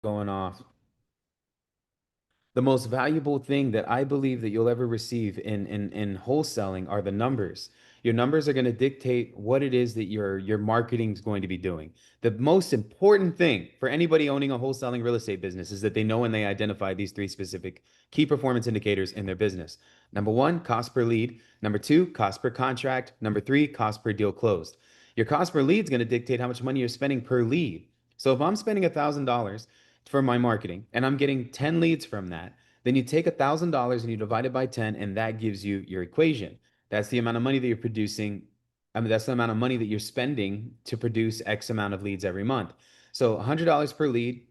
going off. The most valuable thing that I believe that you'll ever receive in wholesaling are the numbers. Your numbers are going to dictate what it is that your marketing is going to be doing. The most important thing for anybody owning a wholesaling real estate business is that they know and they identify these three specific key performance indicators in their business. Number one, cost per lead. Number two, cost per contract. Number three, cost per deal closed. Your cost per lead is going to dictate how much money you're spending per lead. So if I'm spending $1,000 for my marketing and I'm getting 10 leads from that, then you take $1,000 and you divide it by 10, and that gives you your equation. That's the amount of money that you're producing. I mean, that's the amount of money that you're spending to produce X amount of leads every month. So $100 per lead,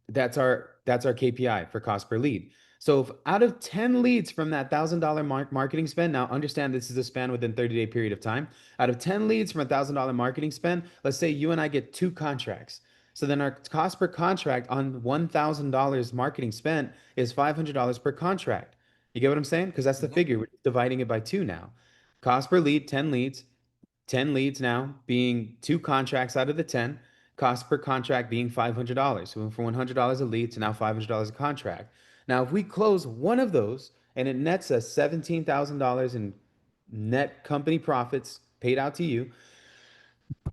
that's our KPI for cost per lead. So if out of 10 leads from that $1,000 marketing spend, now understand this is a span within 30-day period of time. Out of 10 leads from $1,000 marketing spend, let's say you and I get two contracts. So then our cost per contract on $1,000 marketing spent is $500 per contract. You get what I'm saying? Because that's the Mhm. figure. We're dividing it by two now. Cost per lead, 10 leads. 10 leads now being two contracts out of the 10. Cost per contract being $500. So we went from $100 a lead to now $500 a contract. Now, if we close one of those and it nets us $17,000 in net company profits paid out to you,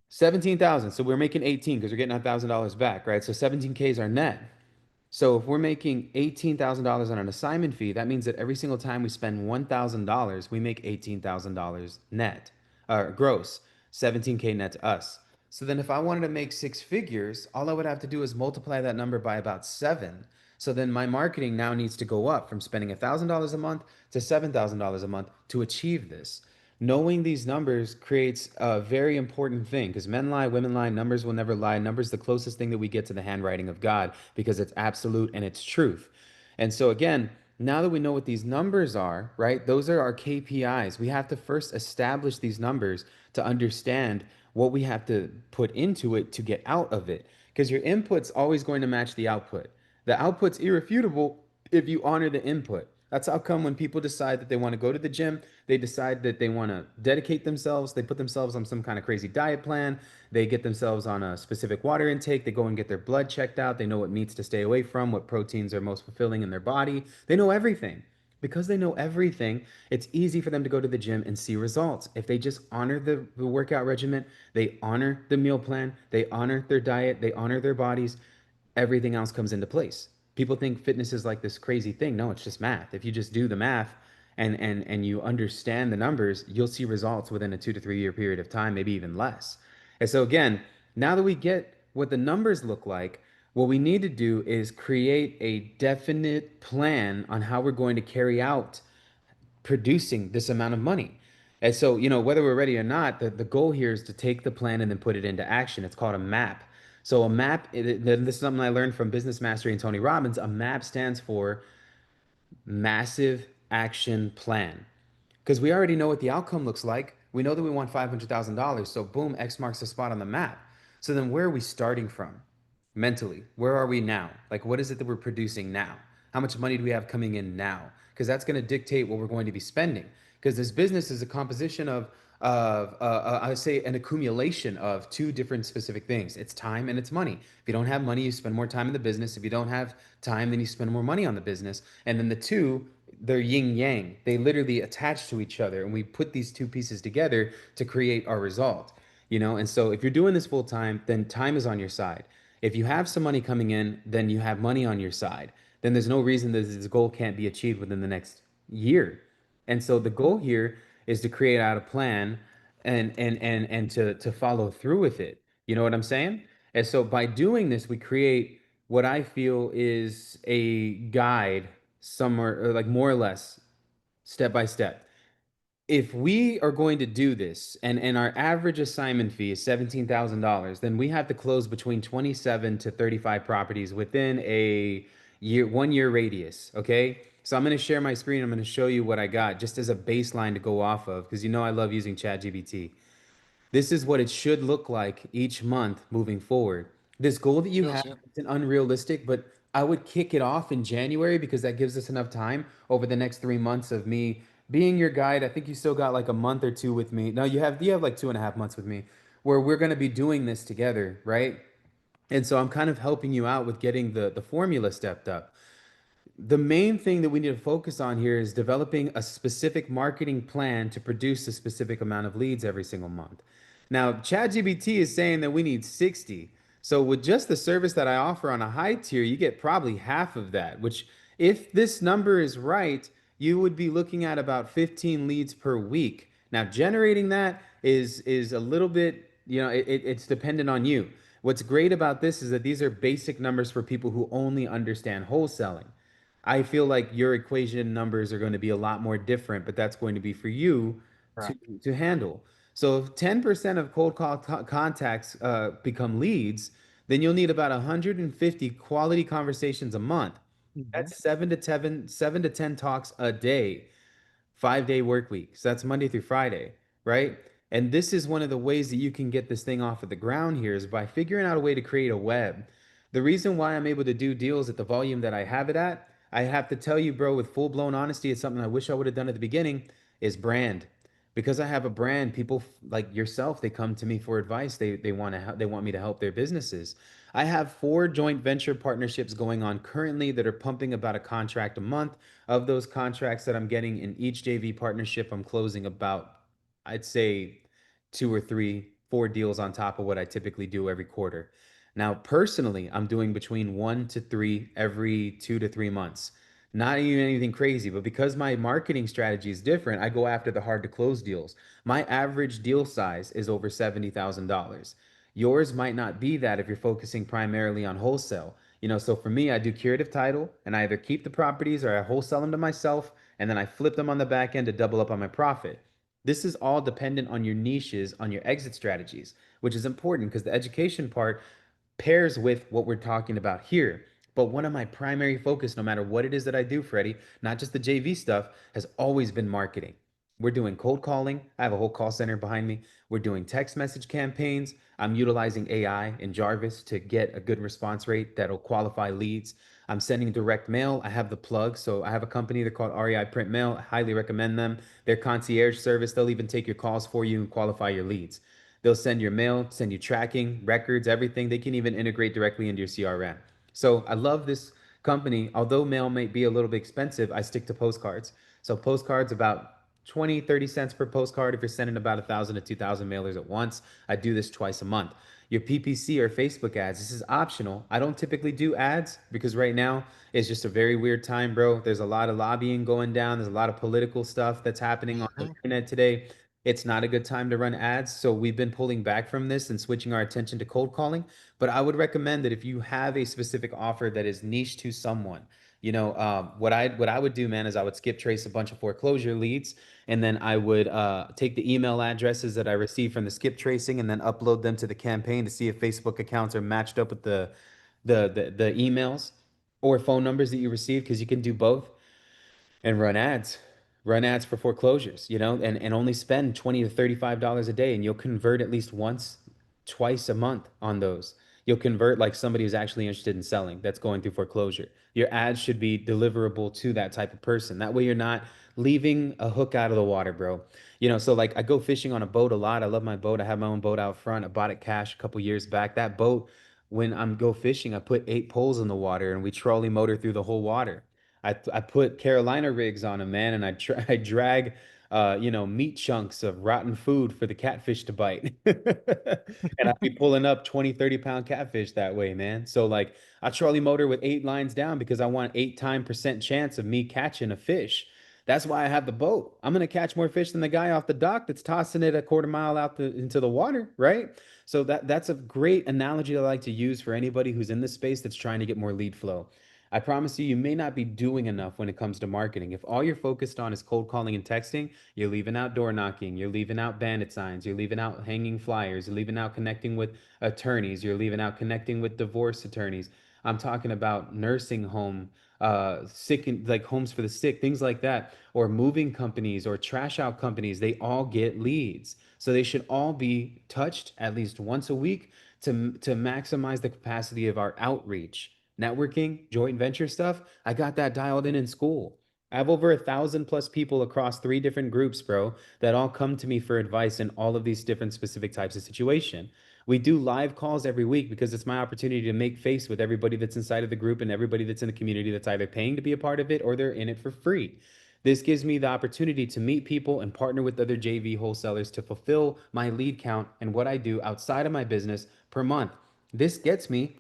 17,000. So we're making 18 because we're getting $1,000 back, right? So 17K is our net. So if we're making $18,000 on an assignment fee, that means that every single time we spend $1,000, we make $18,000 net, gross, 17K net to us. So then if I wanted to make six figures, all I would have to do is multiply that number by about seven. So then my marketing now needs to go up from spending $1,000 a month to $7,000 a month to achieve this. Knowing these numbers creates a very important thing because men lie, women lie, numbers will never lie. Numbers the closest thing that we get to the handwriting of God because it's absolute and it's truth. And so again, now that we know what these numbers are, right? Those are our KPIs. We have to first establish these numbers to understand what we have to put into it to get out of it. Because your input's always going to match the output. The output's irrefutable if you honor the input. That's how come when people decide that they want to go to the gym, they decide that they want to dedicate themselves, they put themselves on some kind of crazy diet plan, they get themselves on a specific water intake, they go and get their blood checked out, they know what meats to stay away from, what proteins are most fulfilling in their body. They know everything. Because they know everything, it's easy for them to go to the gym and see results. If they just honor the workout regimen, they honor the meal plan, they honor their diet, they honor their bodies, everything else comes into place. People think fitness is like this crazy thing. No, it's just math. If you just do the math and you understand the numbers, you'll see results within a 2 to 3 year period of time, maybe even less. And so again, now that we get what the numbers look like, what we need to do is create a definite plan on how we're going to carry out producing this amount of money. And so, whether we're ready or not, the goal here is to take the plan and then put it into action. It's called a map. So, a map, this is something I learned from Business Mastery and Tony Robbins. A map stands for massive action plan because we already know what the outcome looks like. We know that we want $500,000. So, boom, X marks the spot on the map. So, then where are we starting from mentally? Where are we now? Like, what is it that we're producing now? How much money do we have coming in now? Because that's going to dictate what we're going to be spending. Because this business is a composition of I would say an accumulation of two different specific things. It's time and it's money. If you don't have money, you spend more time in the business. If you don't have time, then you spend more money on the business. And then the two, they're yin yang. They literally attach to each other. And we put these two pieces together to create our result. And so if you're doing this full time, then time is on your side. If you have some money coming in, then you have money on your side. Then there's no reason that this goal can't be achieved within the next year. And so the goal here is to create out a plan and to follow through with it. You know what I'm saying? And so by doing this, we create what I feel is a guide somewhere, or like more or less, step by step. If we are going to do this and our average assignment fee is $17,000, then we have to close between 27 to 35 properties within a year, 1 year radius. Okay. So I'm going to share my screen. I'm going to show you what I got just as a baseline to go off of because I love using ChatGPT. This is what it should look like each month moving forward. This goal that you Sure, have sure. isn't unrealistic, but I would kick it off in January because that gives us enough time over the next 3 months of me being your guide. I think you still got like a month or two with me. No, you have like 2.5 months with me where we're going to be doing this together, right? And so I'm kind of helping you out with getting the formula stepped up. The main thing that we need to focus on here is developing a specific marketing plan to produce a specific amount of leads every single month. Now, ChatGPT is saying that we need 60. So with just the service that I offer on a high tier, you get probably half of that, which if this number is right, you would be looking at about 15 leads per week. Now, generating that is a little bit, it's dependent on you. What's great about this is that these are basic numbers for people who only understand wholesaling. I feel like your equation numbers are going to be a lot more different, but that's going to be for you to Correct. to handle. So if 10% of cold call contacts become leads, then you'll need about 150 quality conversations a month. Hmm. That's 7 to 10 talks a day. 5 day work week. So that's Monday through Friday, right? And this is one of the ways that you can get this thing off of the ground here is by figuring out a way to create a web. The reason why I'm able to do deals at the volume that I have it at, I have to tell you, bro, with full blown honesty, it's something I wish I would have done at the beginning, is brand. Because I have a brand, people like yourself, they come to me for advice. They want to they want me to help their businesses. I have 4 joint venture partnerships going on currently that are pumping about a contract a month. Of those contracts that I'm getting in each JV partnership, I'm closing about, I'd say, 2 or 3, 4 deals on top of what I typically do every quarter. Now, personally, I'm doing between 1 to 3 every 2 to 3 months. Not even anything crazy, but because my marketing strategy is different, I go after the hard to close deals. My average deal size is over $70,000. Yours might not be that if you're focusing primarily on wholesale. So for me, I do curative title and I either keep the properties or I wholesale them to myself and then I flip them on the back end to double up on my profit. This is all dependent on your niches, on your exit strategies, which is important because the education part pairs with what we're talking about here. But one of my primary focus, no matter what it is that I do, Freddie, not just the JV stuff, has always been marketing. We're doing cold calling. I have a whole call center behind me. We're doing text message campaigns. I'm utilizing AI and Jarvis to get a good response rate that'll qualify leads. I'm sending direct mail. I have the plug. So I have a company, they're called REI Print Mail. I highly recommend them. Their concierge service, they'll even take your calls for you and qualify your leads. They'll send your mail, send you tracking, records, everything. They can even integrate directly into your CRM. So I love this company. Although mail might be a little bit expensive, I stick to postcards. So postcards about 20, 30 cents per postcard if you're sending about 1,000 to 2,000 mailers at once. I do this twice a month. Your PPC or Facebook ads, this is optional. I don't typically do ads because right now it's just a very weird time, bro. There's a lot of lobbying going down. There's a lot of political stuff that's happening on the Hmm. internet today. It's not a good time to run ads. So we've been pulling back from this and switching our attention to cold calling. But I would recommend that if you have a specific offer that is niche to someone, what I would do, man, is I would skip trace a bunch of foreclosure leads, and then I would take the email addresses that I received from the skip tracing, and then upload them to the campaign to see if Facebook accounts are matched up with the emails or phone numbers that you received, because you can do both and run ads for foreclosures, and only spend 20 to $35 a day and you'll convert at least once, twice a month on those. You'll convert like somebody who's actually interested in selling that's going through foreclosure. Your ads should be deliverable to that type of person. That way you're not leaving a hook out of the water, bro. So like I go fishing on a boat a lot. I love my boat. I have my own boat out front. I bought it cash a couple years back. That boat, when I'm go fishing, I put 8 poles in the water and we trolley motor through the whole water. I put Carolina rigs on them, man, and I drag meat chunks of rotten food for the catfish to bite. And I'd be pulling up 20, 30 pound catfish that way, man. So like I trolley motor with 8 lines down because I want 8% chance of me catching a fish. That's why I have the boat. I'm gonna catch more fish than the guy off the dock that's tossing it a quarter mile out into the water, right? So that's a great analogy that I like to use for anybody who's in this space that's trying to get more lead flow. I promise you, you may not be doing enough when it comes to marketing. If all you're focused on is cold calling and texting, you're leaving out door knocking, you're leaving out bandit signs, you're leaving out hanging flyers, you're leaving out connecting with attorneys, you're leaving out connecting with divorce attorneys. I'm talking about nursing home, sick and like homes for the sick, things like that, or moving companies or trash out companies. They all get leads. So they should all be touched at least once a week to maximize the capacity of our outreach. Networking, joint venture stuff, I got that dialed in school. I have over 1,000 plus people across 3 different groups, bro, that all come to me for advice in all of these different specific types of situation. We do live calls every week because it's my opportunity to make face with everybody that's inside of the group and everybody that's in the community that's either paying to be a part of it or they're in it for free. This gives me the opportunity to meet people and partner with other JV wholesalers to fulfill my lead count and what I do outside of my business per month. This gets me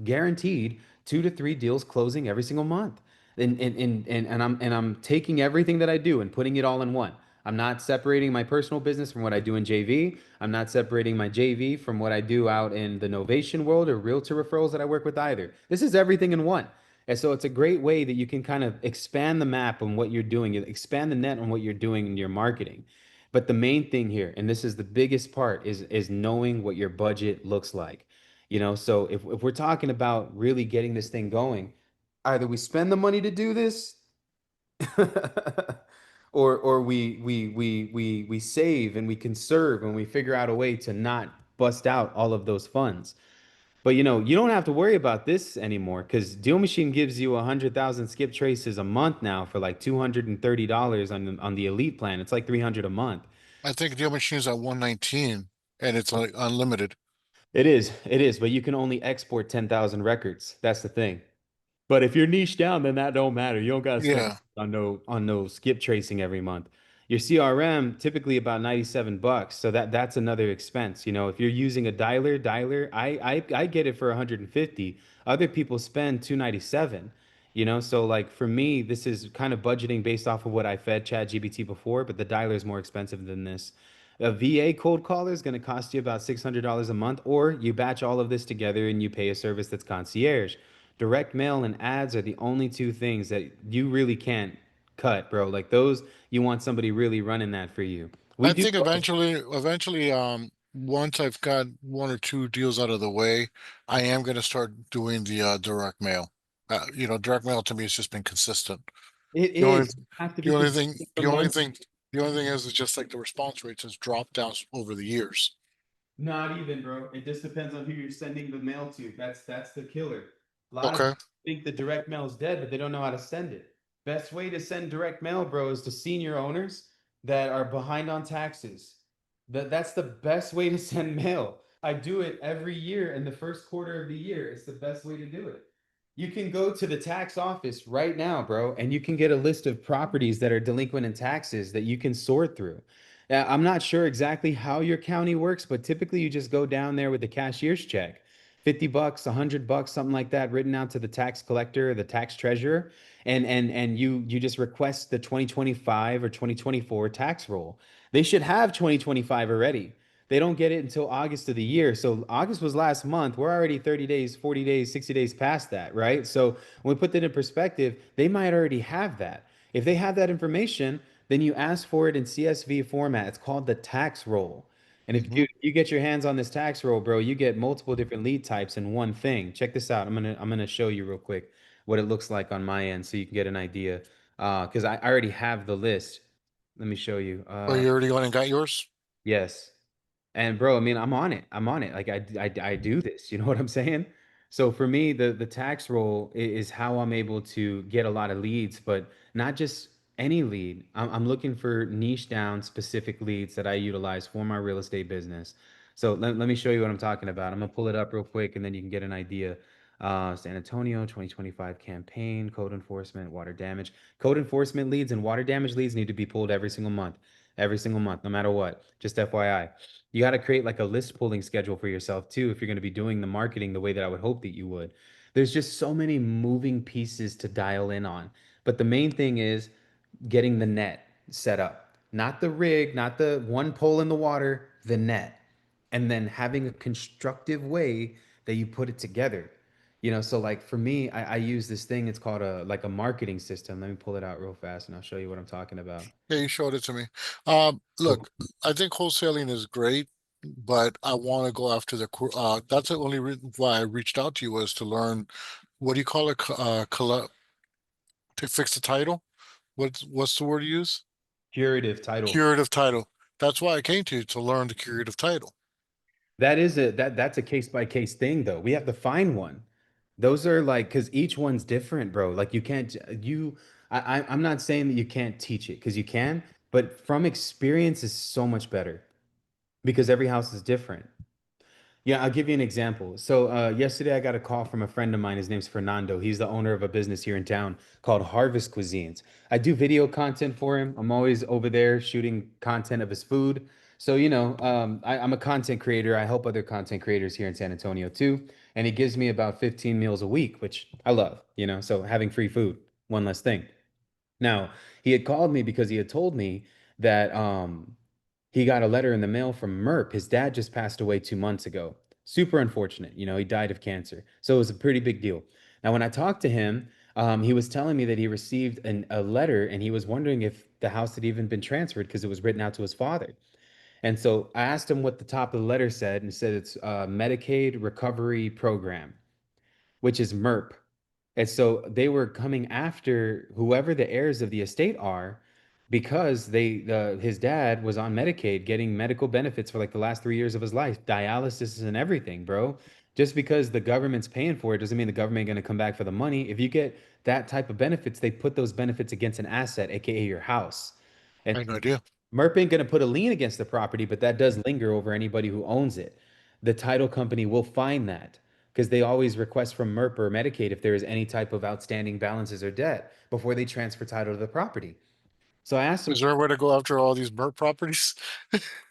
guaranteed 2 to 3 deals closing every single month. And I'm taking everything that I do and putting it all in one. I'm not separating my personal business from what I do in JV. I'm not separating my JV from what I do out in the novation world or realtor referrals that I work with either. This is everything in one. And so it's a great way that you can kind of expand the map on what you're doing, expand the net on what you're doing in your marketing. But the main thing here, and this is the biggest part, is knowing what your budget looks like. So if we're talking about really getting this thing going, either we spend the money to do this, or we save and we conserve and we figure out a way to not bust out all of those funds. But you don't have to worry about this anymore because Deal Machine gives you 100,000 skip traces a month now for like $230 on the elite plan. It's like 300 a month. I think deal machine's at 119 and it's like unlimited. It is, but you can only export 10,000 records. That's the thing. But if you're niche down, then that don't matter. You don't gotta spend Yeah. on no skip tracing every month. Your CRM typically about $97, so that's another expense. If you're using a dialer, I get it for 150. Other people spend 297. So like for me, this is kind of budgeting based off of what I fed ChatGPT before, but the dialer is more expensive than this. A VA cold caller is going to cost you about $600 a month, or you batch all of this together and you pay a service that's concierge. Direct mail and ads are the only two things that you really can't cut, bro. Like those, you want somebody really running that for you. We I do think both. eventually, once I've got one or two deals out of the way, I am going to start doing the direct mail. Direct mail to me has just been consistent. It The only, is. You have to the be only thing, consistent for the only money. thing, the only thing is just like the response rates has dropped down over the years. Not even, bro. It just depends on who you're sending the mail to. That's the killer. A lot of Okay. people think the direct mail is dead, but they don't know how to send it. Best way to send direct mail, bro, is to senior owners that are behind on taxes. That's the best way to send mail. I do it every year in the first quarter of the year. It's the best way to do it. You can go to the tax office right now, bro, and you can get a list of properties that are delinquent in taxes that you can sort through. I'm not sure exactly how your county works, but typically you just go down there with the cashier's check. $50, $100, something like that, written out to the tax collector or the tax treasurer, and you just request the 2025 or 2024 tax roll. They should have 2025 already. They don't get it until August of the year. So August was last month. We're already 30 days, 40 days, 60 days past that, right? So when we put that in perspective, they might already have that. If they have that information, then you ask for it in CSV format. It's called the tax roll. And if Hmm. you get your hands on this tax roll, bro, you get multiple different lead types in one thing. Check this out. I'm gonna show you real quick what it looks like on my end so you can get an idea. Because I already have the list. Let me show you. Oh, you already went and got yours? Yes. And bro, I mean, I'm on it. I'm on it. Like I do this. You know what I'm saying? So for me, the tax roll is how I'm able to get a lot of leads, but not just any lead. I'm looking for niche down specific leads that I utilize for my real estate business. So let me show you what I'm talking about. I'm gonna pull it up real quick and then you can get an idea. San Antonio 2025 campaign, code enforcement, water damage. Code enforcement leads and water damage leads need to be pulled every single month, no matter what. Just FYI. You got to create like a list pulling schedule for yourself too if you're going to be doing the marketing the way that I would hope that you would. There's just so many moving pieces to dial in on. But the main thing is getting the net set up. Not the rig, not the one pole in the water, the net. And then having a constructive way that you put it together. So like for me, I use this thing, it's called a marketing system. Let me pull it out real fast and I'll show you what I'm talking about. Yeah, you showed it to me. Look, I think wholesaling is great, but I want to go after that's the only reason why I reached out to you was to learn what do you call it? To fix the title? What's the word you use? Curative title. Curative title. That's why I came to you to learn the curative title. That's a case by case thing though. We have to find one. Those are like because each one's different, bro. Like you can't you I'm not saying that you can't teach it because you can, but from experience is so much better because every house is different. Yeah, I'll give you an example. So yesterday I got a call from a friend of mine. His name's Fernando. He's the owner of a business here in town called Harvest Cuisines. I do video content for him. I'm always over there shooting content of his food. So, I'm a content creator. I help other content creators here in San Antonio too. And he gives me about 15 meals a week, which I love, so having free food, one less thing. Now, he had called me because he had told me that he got a letter in the mail from MERP. His dad just passed away 2 months ago. Super unfortunate. He died of cancer. So it was a pretty big deal. Now, when I talked to him, he was telling me that he received a letter and he was wondering if the house had even been transferred because it was written out to his father. And so I asked him what the top of the letter said, and it said it's Medicaid Recovery Program, which is MERP. And so they were coming after whoever the heirs of the estate are because his dad was on Medicaid getting medical benefits for like the last 3 years of his life, dialysis and everything, bro. Just because the government's paying for it doesn't mean the government ain't gonna come back for the money. If you get that type of benefits, they put those benefits against an asset, aka your house. And I had no idea. MERP ain't gonna put a lien against the property, but that does linger over anybody who owns it. The title company will find that because they always request from MERP or Medicaid if there is any type of outstanding balances or debt before they transfer title to the property. So I asked him, Is there a way to go after all these burnt properties?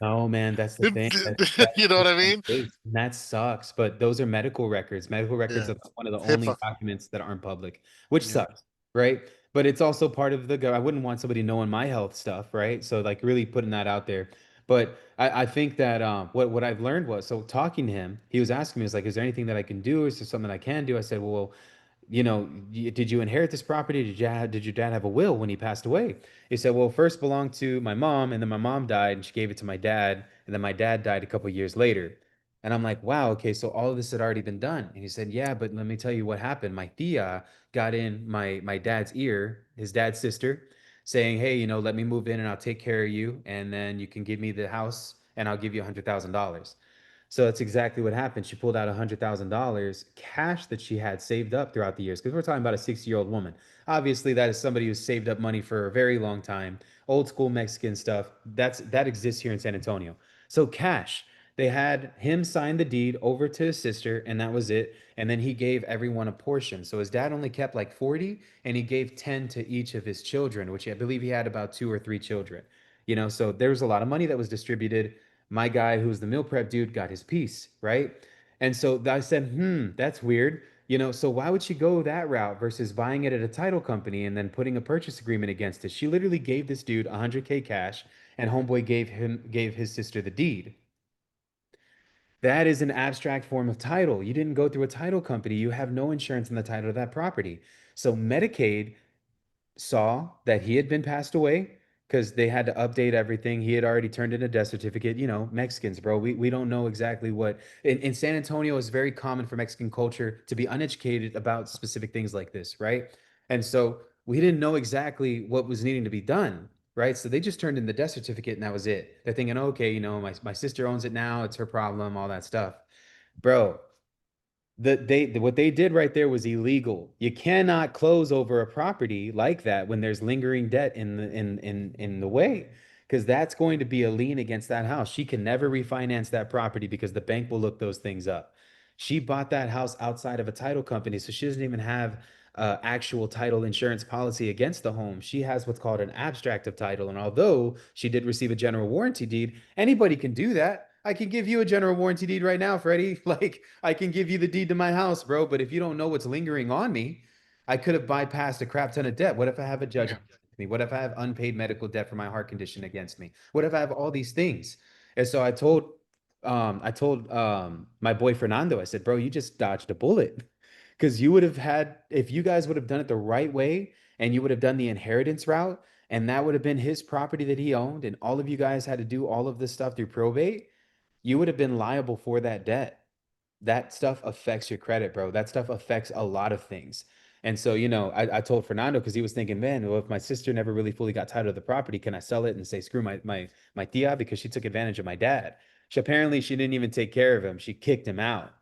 oh man, that's the thing. That's You know what just I not mean? the case. And that sucks. But those are medical records. Medical records Yeah. are one of the only HIPAA. documents that aren't public, which Yeah. sucks, right? But it's also part of I wouldn't want somebody knowing my health stuff, right? So like really putting that out there. But I think that what I've learned was so talking to him, he was asking me, is like, is there anything that I can do? Is there something I can do? I said, well, did you inherit this property? Did your dad have a will when he passed away? He said, well, first belonged to my mom, and then my mom died, and she gave it to my dad, and then my dad died a couple years later. And I'm like, wow, okay, so all of this had already been done. And he said, yeah, but let me tell you what happened. My tia got in my dad's ear, his dad's sister, saying, hey, let me move in and I'll take care of you, and then you can give me the house, and I'll give you $100,000. So that's exactly what happened. She pulled out $100,000 cash that she had saved up throughout the years. Because we're talking about a 60-year-old woman. Obviously, that is somebody who's saved up money for a very long time. Old school Mexican stuff. That exists here in San Antonio. So cash. They had him sign the deed over to his sister, and that was it. And then he gave everyone a portion. So his dad only kept like 40, and he gave 10 to each of his children, which I believe he had about two or three children. So there was a lot of money that was distributed. My guy, who's the meal prep dude, got his piece, right? And so I said, that's weird. So why would she go that route versus buying it at a title company and then putting a purchase agreement against it? She literally gave this dude 100K cash, and homeboy gave his sister the deed. That is an abstract form of title. You didn't go through a title company. You have no insurance in the title of that property. So Medicaid saw that he had been passed away because they had to update everything. He had already turned in a death certificate. Mexicans, bro. We don't know exactly what in San Antonio is very common for Mexican culture to be uneducated about specific things like this, right? And so we didn't know exactly what was needing to be done, right? So they just turned in the death certificate and that was it. They're thinking, okay, my sister owns it now, it's her problem, all that stuff. Bro, what they did right there was illegal. You cannot close over a property like that when there's lingering debt in the way, because that's going to be a lien against that house. She can never refinance that property because the bank will look those things up. She bought that house outside of a title company, so she doesn't even have actual title insurance policy against the home. She has what's called an abstract of title, and although she did receive a general warranty deed, anybody can do that. I can give you a general warranty deed right now, Freddie. Like, I can give you the deed to my house, bro. But if you don't know what's lingering on me, I could have bypassed a crap ton of debt. What if I have a judge Yeah. against me? What if I have unpaid medical debt for my heart condition against me? What if I have all these things? And so I told my boy Fernando, I said, bro, you just dodged a bullet. Because you would have had, if you guys would have done it the right way and you would have done the inheritance route, and that would have been his property that he owned, and all of you guys had to do all of this stuff through probate, you would have been liable for that debt. That stuff affects your credit, bro. That stuff affects a lot of things. And so, I told Fernando because he was thinking, man, well, if my sister never really fully got title of the property, can I sell it and say, screw my tia because she took advantage of my dad? She didn't even take care of him. She kicked him out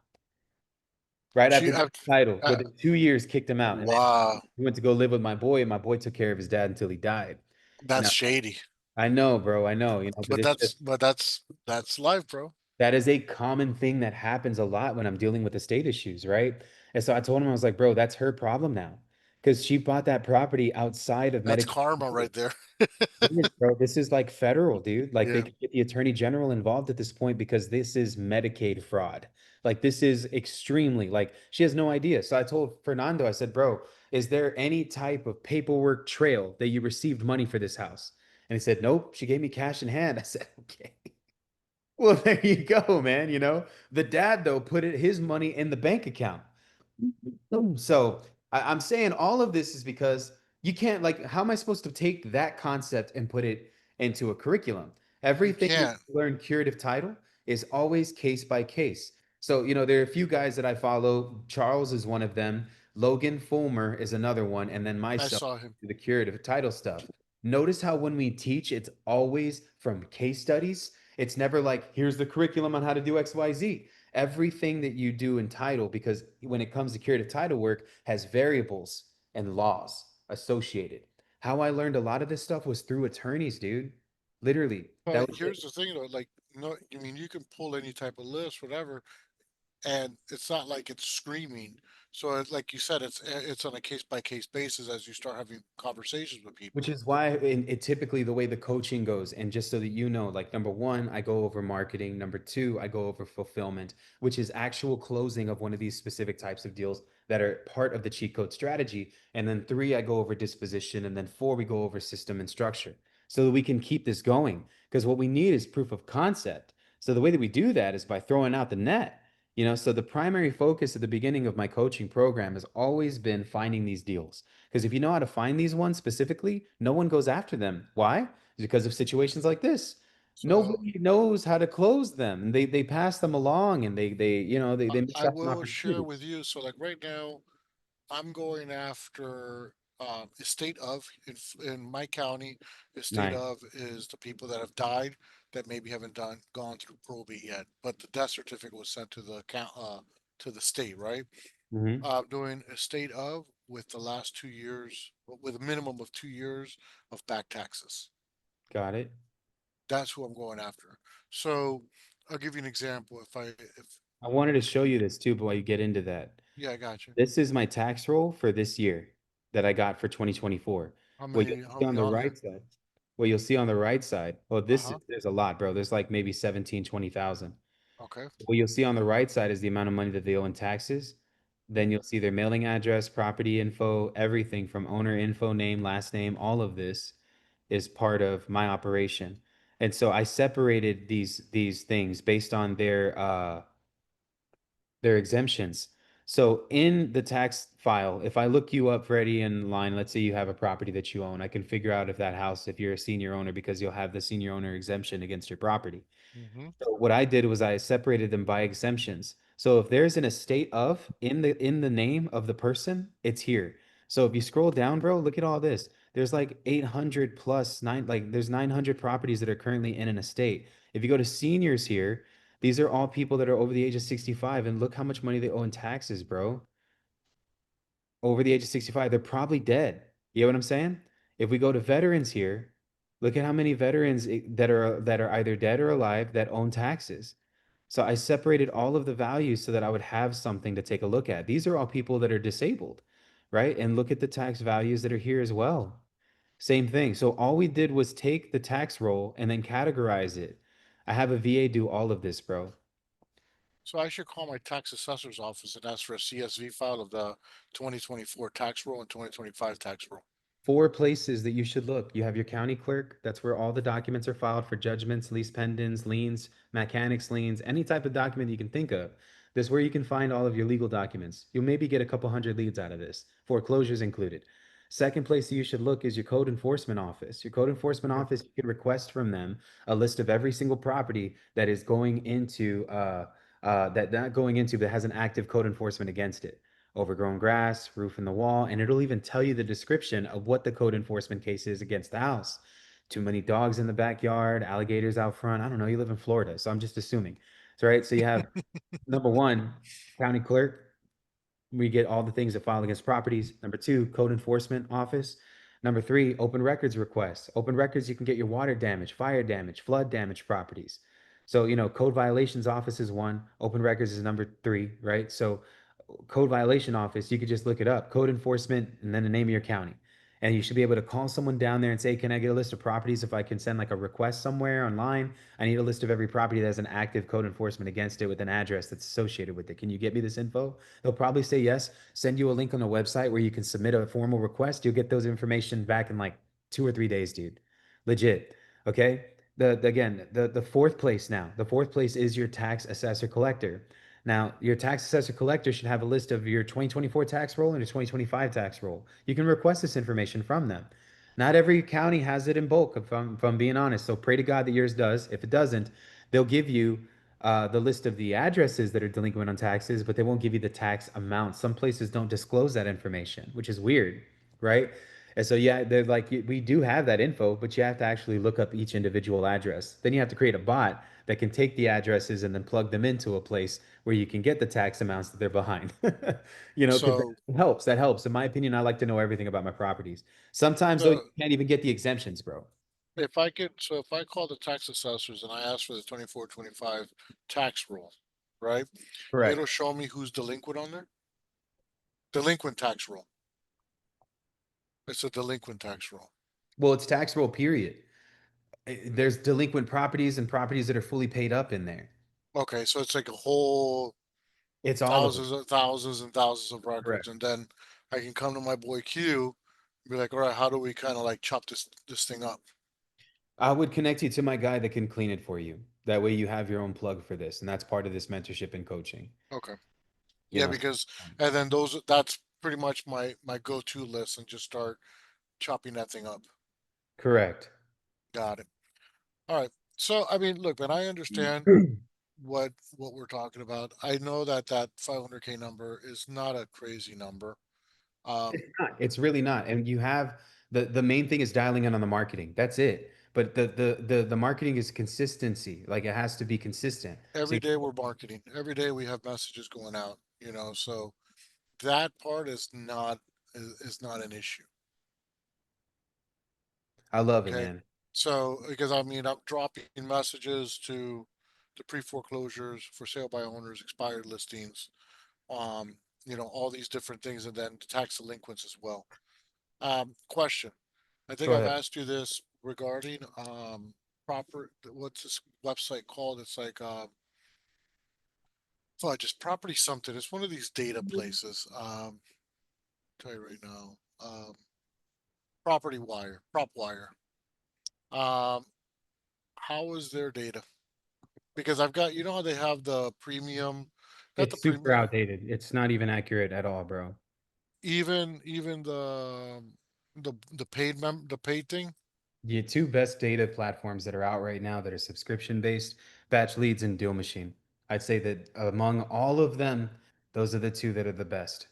right after She, the title. uh, Within 2 years, kicked him out, and then wow, he went to go live with my boy, and my boy took care of his dad until he died. that's Now, shady. I know, bro. I know, but But it's just that's life, bro. That is a common thing that happens a lot when I'm dealing with estate issues, right? And so I told him, I was like, bro, that's her problem now. Because she bought that property outside of That's Medicaid. karma right there. Goodness, bro, this is like federal, dude. Like they Yeah, could get the attorney general involved at this point because this is Medicaid fraud. Like this is extremely like she has no idea. So I told Fernando, I said, bro, is there any type of paperwork trail that you received money for this house? And he said, nope, she gave me cash in hand. I said, okay. Well, there you go, man. You know, the dad though put his money in the bank account. So I'm saying all of this is because you can't like, how am I supposed to take that concept and put it into a curriculum? you Everything that can't. you learn curative title is always case by case. So, you know, there are a few guys that I follow. Charles is one of them. Logan Fulmer is another one. And then I myself, saw him. the curative title stuff. Notice how when we teach, it's always from case studies. It's never like, here's the curriculum on how to do XYZ. Everything that you do in title, because when it comes to curative title work, has variables and laws associated. How I learned a lot of this stuff was through attorneys, dude. Literally, that But was here's the thing though, like, no, I mean, you can pull any type of list, whatever, and it's not like it's screaming. So like you said, it's on a case by case basis as you start having conversations with which people. is why it typically the way the coaching goes, and just so that you know, like number one, I go over marketing. Number two, I go over fulfillment, which is actual closing of one of these specific types of deals that are part of the cheat code strategy. And then three, I go over disposition. And then four, we go over system and structure so that we can keep this going. Because what we need is proof of concept. So the way that we do that is by throwing out the net. You know, so the primary focus at the beginning of my coaching program has always been finding these deals. Because if you know how to find these ones specifically, no one goes after them. Why? Because of situations like this. So Nobody knows how to close them. And they pass them along and they miss I out on will share opportunities. with you. So like right now, I'm going after estate of in my county. Estate Nice. of is the people that have died that maybe haven't gone through probate yet, but the death certificate was sent to the to the state, right? Hmm. Doing estate of with the last 2 years, with a minimum of 2 years of back taxes. Got it. That's who I'm going after. So I'll give you an example. If I wanted to show you this too, but while you get into that, Yeah, I got you. this is my tax roll for this year that I got for 2024. What you'll How see on many the on there? right side, what you'll see on the right side, well, this is, Uh-huh. there's a lot, bro. There's like maybe 17, 20,000. Okay. What you'll see on the right side is the amount of money that they owe in taxes. Then Mhm. you'll see their mailing address, property info, everything from owner info, name, last name, all of this is part of my operation. And so I separated these things based on their exemptions. So in the tax file, if I look you up, Freddie, in line, let's say you have a property that you own, I can figure out if that house, if you're a senior owner, because you'll have the senior owner exemption against your property. Mhm. So what I did was I separated them by exemptions. So if there's an estate of in the name of the person, it's here. So if you scroll down, bro, look at all this. There's like 800 plus nine, like there's 900 properties that are currently in an estate. If you go to seniors here, these are all people that are over the age of 65, and look how much money they owe in taxes, bro. Over the age of 65, they're probably dead. You know what I'm saying? If we go to veterans here, look at how many veterans that are either dead or alive that own taxes. So I separated all of the values so that I would have something to take a look at. These are all people that are disabled, right? And look at the tax values that are here as well. Same thing. So all we did was take the tax roll and then categorize it. I have a VA do all of this, bro. So I should call my tax assessor's office and ask for a CSV file of the 2024 tax roll and 2025 tax roll. Four places that you should look. You have your county clerk. That's where all the documents are filed for judgments, lease pendants, liens, mechanics liens, any type of document you can think of. This is where you can find all of your legal documents. You'll maybe get a couple hundred leads out of this, foreclosures included. Second place that you should look is your code enforcement office. Your code enforcement Okay. office, you can request from them a list of every single property that is going into that not going into that has an active code enforcement against it, overgrown grass, roof in the wall, and it'll even tell you the description of what the code enforcement case is against the house. Too many dogs in the backyard, alligators out front. I don't know. You live in Florida, so I'm just assuming. So, right. So you have number one, county clerk. We get all the things that file against properties. Number two, code enforcement office. Number three, open records requests. Open records, you can get your water damage, fire damage, flood damage properties. So, code violations office is one, open records is number three, right? So, code violation office, you could just look it up, code enforcement, and then the name of your county. And you should be able to call someone down there and say, can I get a list of properties? If I can send like a request somewhere online, I need a list of every property that has an active code enforcement against it with an address that's associated with it. Can you get me this info? They'll probably say yes, send you a link on the website where you can submit a formal request. You'll get those information back in like 2 or 3 days, dude. Legit. Okay. The fourth place now. The fourth place is your tax assessor collector. Now, your tax assessor collector should have a list of your 2024 tax roll and your 2025 tax roll. You can request this information from them. Not every county has it in bulk, if I'm being honest. So pray to God that yours does. If it doesn't, they'll give you the list of the addresses that are delinquent on taxes, but they won't give you the tax amount. Some places don't disclose that information, which is weird, right? And so, yeah, they're like, we do have that info, but you have to actually look up each individual address. Then you have to create a bot that can take the addresses and then plug them into a place where you can get the tax amounts that they're behind. Because So that helps. That helps. In my opinion, I like to know everything about my properties. Sometimes, though, you the can't even get the exemptions, bro. if I call the tax assessors and I ask for the 24-25 tax roll, right? It'll Correct. show me who's delinquent on there. Delinquent tax roll. It's a delinquent tax roll. Well, it's tax roll, period. There's delinquent properties and properties that are fully paid up in there. Okay, so it's like a whole It's all of them. thousands and thousands of records, Correct. and then I can come to my boy Q and be like, all right, how do we kind of like chop this thing up? I would connect you to my guy that can clean it for you. That way you have your own plug for this. And that's part of this mentorship and coaching. Okay. You Yeah, know, because and then that's pretty much my go-to list and just start chopping that thing up. correct. Got it. All right. So I mean, look, man, I understand what we're talking about. I know that that 500K number is not a crazy number. Um, It's not. It's really not. And you have the main thing is dialing in on the marketing. That's it. But the marketing is consistency. Like it has to be consistent. So every day we're marketing. Every day we have messages going out, so that part is not an issue. I love it, Okay. man. So because I mean I'm dropping messages to the pre-foreclosures, for sale by owners, expired listings, all these different things, and then the tax delinquents as well. Question. I think Go I've ahead. asked you this regarding what's this website called? It's like just property something. It's one of these data places. Tell you right now. Property wire, prop wire. Um, how is their data? Because I've got, how they have the premium, not the It's super premium, outdated. It's not even accurate at all, bro. even the paid thing. The two best data platforms that are out right now that are subscription based, Batch Leads and Deal Machine. I'd say that among all of them, those are the two that are the best.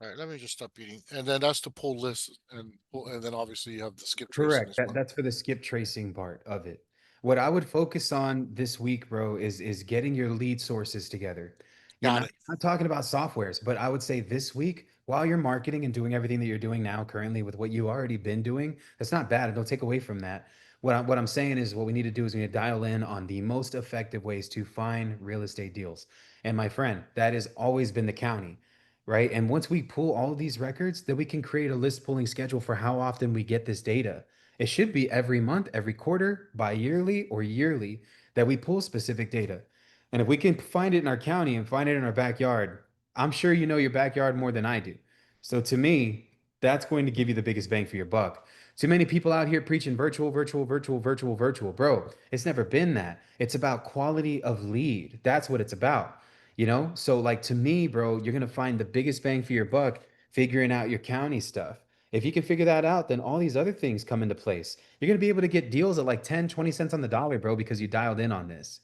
All right, let me just stop eating. And then that's the pull list, and then obviously you have the skip tracing Correct. as well. That's for the skip tracing part of it. What I would focus on this week, bro, is getting your lead sources together. Got it. Not talking about softwares, but I would say this week, while you're marketing and doing everything that you're doing now currently with what you already been doing, that's not bad. Don't take away from that. What I'm saying is what we need to do is we need to dial in on the most effective ways to find real estate deals. And my friend, that has always been the county, right? And once we pull all of these records, then we can create a list pulling schedule for how often we get this data. It should be every month, every quarter, bi-yearly, or yearly that we pull specific data. And if we can find it in our county and find it in our backyard, I'm sure you know your backyard more than I do. So to me, that's going to give you the biggest bang for your buck. Too many people out here preaching virtual, virtual, virtual, virtual, virtual. Bro, it's never been that. It's about quality of lead. That's what it's about. So like to me, bro, you're gonna find the biggest bang for your buck figuring out your county stuff. If you can figure that out, then all these other things come into place. You're gonna be able to get deals at like 10, 20 cents on the dollar, bro, because you dialed in on this.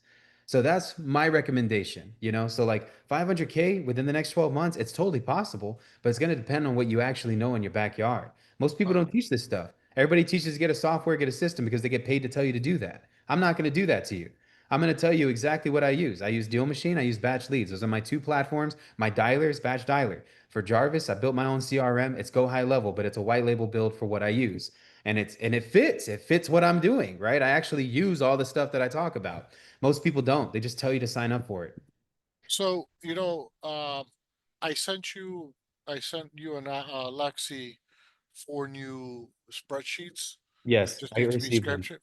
So that's my recommendation. So like 500K within the next 12 months, it's totally possible, but it's gonna depend on what you actually know in your backyard. Most people All right. don't teach this stuff. Everybody teaches to get a software, get a system because they get paid to tell you to do that. I'm not gonna do that to you. I'm going to tell you exactly what I use. I use Deal Machine. I use Batch Leads. Those are my two platforms. My dialer is Batch Dialer. For Jarvis, I built my own CRM. It's Go High Level, but it's a white label build for what I use. and it fits what I'm doing, right? I actually use all the stuff that I talk about. Most people don't. They just tell you to sign up for it. So, I sent you, I sent you and Lexi four new spreadsheets that Yes, just I need to be received them. scratched.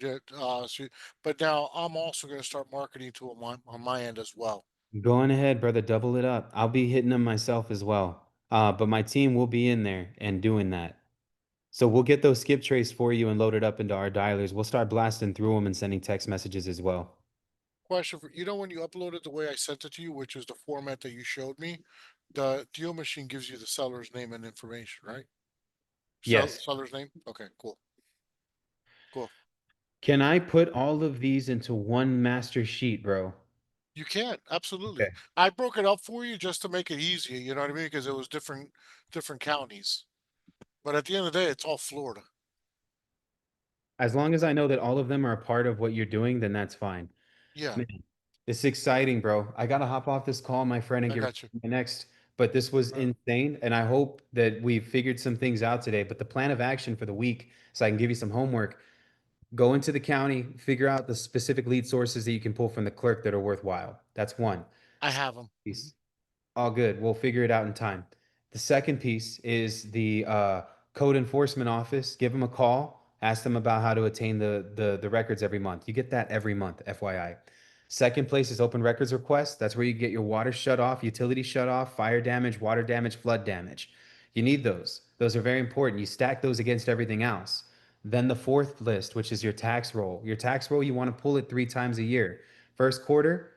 Yeah, but now I'm also going to start marketing to them on my end as well. Go on ahead, brother, double it up. I'll be hitting them myself as well. But my team will be in there and doing that. So we'll get those skip trays for you and load it up into our dialers. We'll start blasting through them and sending text messages as well. Question for when you upload it the way I sent it to you, which is the format that you showed me, the deal machine gives you the seller's name and information, right? Yes. Seller's name. Okay, cool, cool. Can I put all of these into one master sheet, bro? You can absolutely. Okay. I broke it up for you just to make it easier. You know what I mean? Because it was different counties. But at the end of the day, it's all Florida. As long as I know that all of them are a part of what you're doing, then that's fine. Yeah, Man, it's exciting, bro. I gotta hop off this call, my friend, and I get ready got you. for my next. But this was All right. insane, and I hope that we've figured some things out today. But the plan of action for the week, so I can give you some homework. Go into the county, figure out the specific lead sources that you can pull from the clerk that are worthwhile. That's one I have them. piece. All good. We'll figure it out in time. The second piece is the code enforcement office. Give them a call. Ask them about how to attain the records every month. You get that every month, FYI. Second place is open records request. That's where you get your water shut off, utility shut off, fire damage, water damage, flood damage. You need those. Those are very important. You stack those against everything else. Then the fourth list, which is your tax roll. Your tax roll, you want to pull it 3 times a year. First quarter,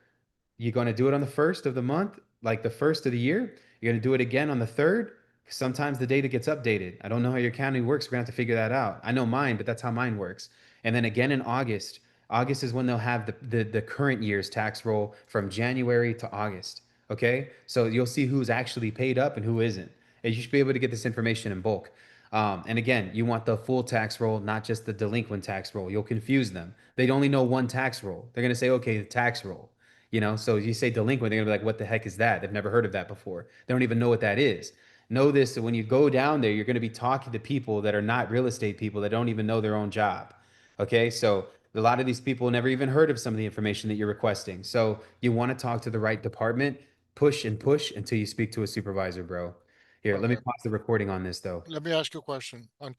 you're going to do it on the first of the month, like the first of the year. You're going to do it again on the third. Sometimes the data gets updated. I don't know how your county works. We're going to have to figure that out. I know mine, but that's how mine works. And then again in August. August is when they'll have the current year's tax roll from January to August. Okay. So you'll see who's actually paid up and who isn't. And you should be able to get this information in bulk. And again, you want the full tax roll, not just the delinquent tax roll. You'll confuse them. They'd only know one tax roll. They're going to say, okay, the tax roll. So you say delinquent, they're gonna be like, what the heck is that? They've never heard of that before. They don't even know what that is. Know this, that when you go down there, you're gonna be talking to people that are not real estate people that don't even know their own job. Okay, so a lot of these people never even heard of some of the information that you're requesting. So you want to talk to the right department, push and push until you speak to a supervisor, bro. Here, let me Okay. pause the recording on this though. Let me ask you a question. On